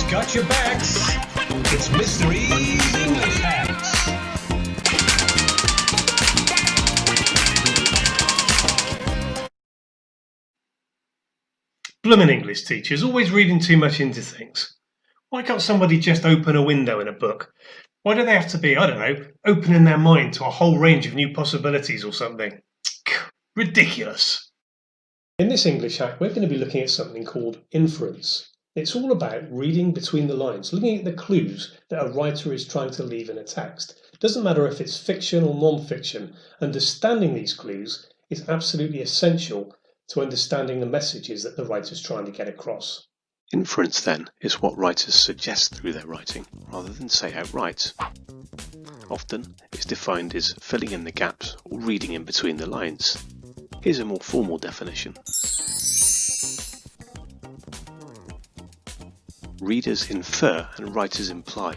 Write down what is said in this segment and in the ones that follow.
got your backs. It's Mr.E's English Hacks. Bloomin' English teachers, always reading too much into things. Why can't somebody just open a window in a book? Why do they have to be, I don't know, opening their mind to a whole range of new possibilities or something? Ridiculous. In this English hack, we're going to be looking at something called inference. It's all about reading between the lines, looking at the clues that a writer is trying to leave in a text. It doesn't matter if it's fiction or non-fiction, understanding these clues is absolutely essential to understanding the messages that the writer's trying to get across. Inference, then, is what writers suggest through their writing, rather than say outright. Often, it's defined as filling in the gaps or reading in between the lines. Here's a more formal definition. Readers infer and writers imply,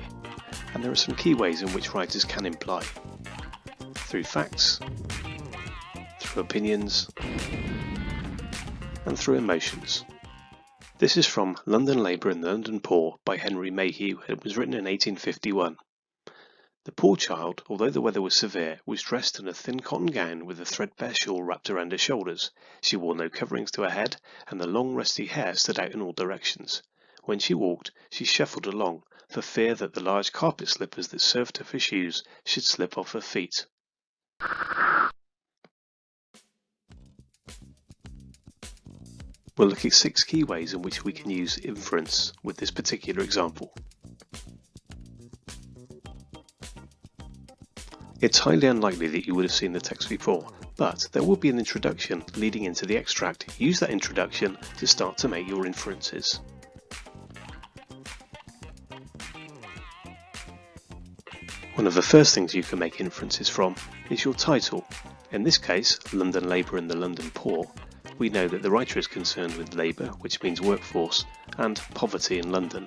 and there are some key ways in which writers can imply. Through facts, through opinions, and through emotions. This is from London Labour and the London Poor by Henry Mayhew, and it was written in 1851. The poor child, although the weather was severe, was dressed in a thin cotton gown with a threadbare shawl wrapped around her shoulders. She wore no coverings to her head, and the long rusty hair stood out in all directions. When she walked, she shuffled along, for fear that the large carpet slippers that served her for shoes should slip off her feet. We'll look at 6 key ways in which we can use inference with this particular example. It's highly unlikely that you would have seen the text before, but there will be an introduction leading into the extract. Use that introduction to start to make your inferences. One of the first things you can make inferences from is your title. In this case, London Labour and the London Poor. We know that the writer is concerned with labour, which means workforce, and poverty in London.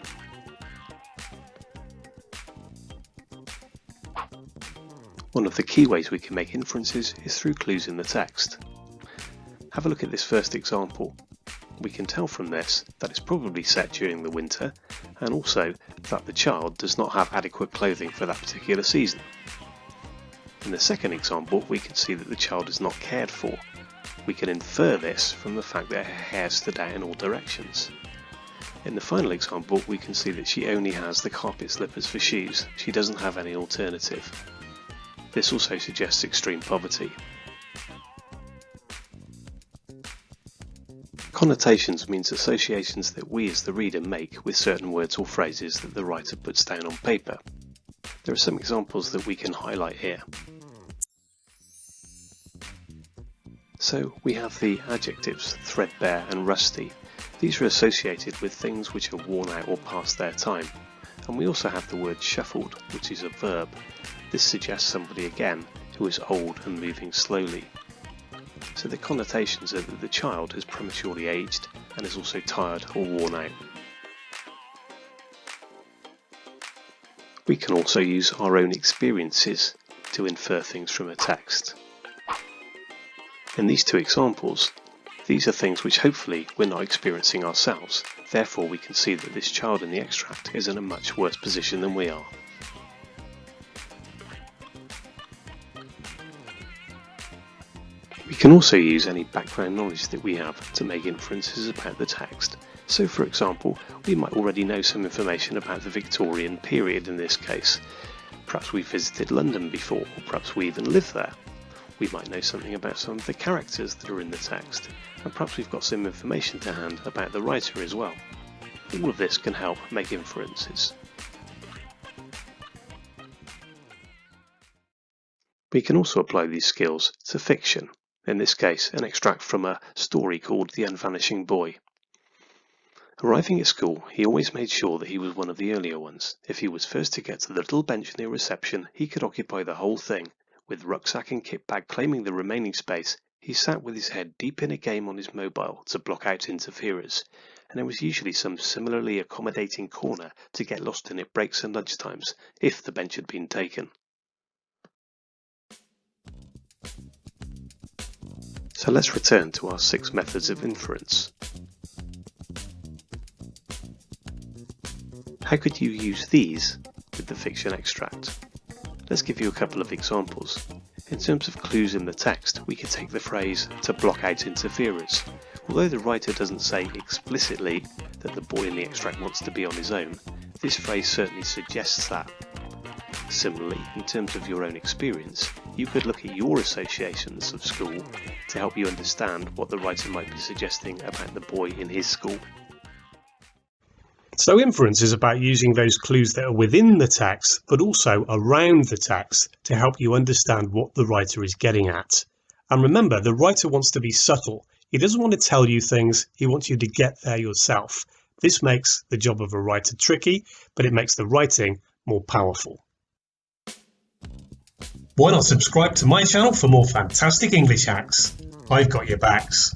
One of the key ways we can make inferences is through clues in the text. Have a look at this first example. We can tell from this that it's probably set during the winter, and also that the child does not have adequate clothing for that particular season. In the second example, we can see that the child is not cared for. We can infer this from the fact that her hair stood out in all directions. In the final example, we can see that she only has the carpet slippers for shoes. She doesn't have any alternative. This also suggests extreme poverty. Connotations means associations that we as the reader make with certain words or phrases that the writer puts down on paper. There are some examples that we can highlight here. So we have the adjectives threadbare and rusty. These are associated with things which are worn out or past their time. And we also have the word shuffled, which is a verb. This suggests somebody again who is old and moving slowly. So the connotations are that the child is prematurely aged and is also tired or worn out. We can also use our own experiences to infer things from a text. In these 2 examples, these are things which hopefully we're not experiencing ourselves, therefore we can see that this child in the extract is in a much worse position than we are. We can also use any background knowledge that we have to make inferences about the text. So for example, we might already know some information about the Victorian period in this case. Perhaps we visited London before, or perhaps we even lived there. We might know something about some of the characters that are in the text, and perhaps we've got some information to hand about the writer as well. All of this can help make inferences. We can also apply these skills to fiction, in this case an extract from a story called The Unvanishing Boy. Arriving at school, he always made sure that he was one of the earlier ones. If he was first to get to the little bench near reception, he could occupy the whole thing. With rucksack and kit bag claiming the remaining space, he sat with his head deep in a game on his mobile to block out interferers, and there was usually some similarly accommodating corner to get lost in at breaks and lunchtimes, if the bench had been taken. So let's return to our 6 methods of inference. How could you use these with the fiction extract? Let's give you a couple of examples. In terms of clues in the text, we could take the phrase "to block out interferers." Although the writer doesn't say explicitly that the boy in the extract wants to be on his own, this phrase certainly suggests that. Similarly, in terms of your own experience, you could look at your associations of school to help you understand what the writer might be suggesting about the boy in his school. So inference is about using those clues that are within the text, but also around the text to help you understand what the writer is getting at. And remember, the writer wants to be subtle. He doesn't want to tell you things, he wants you to get there yourself. This makes the job of a writer tricky, but it makes the writing more powerful. Why not subscribe to my channel for more fantastic English hacks? I've got your backs.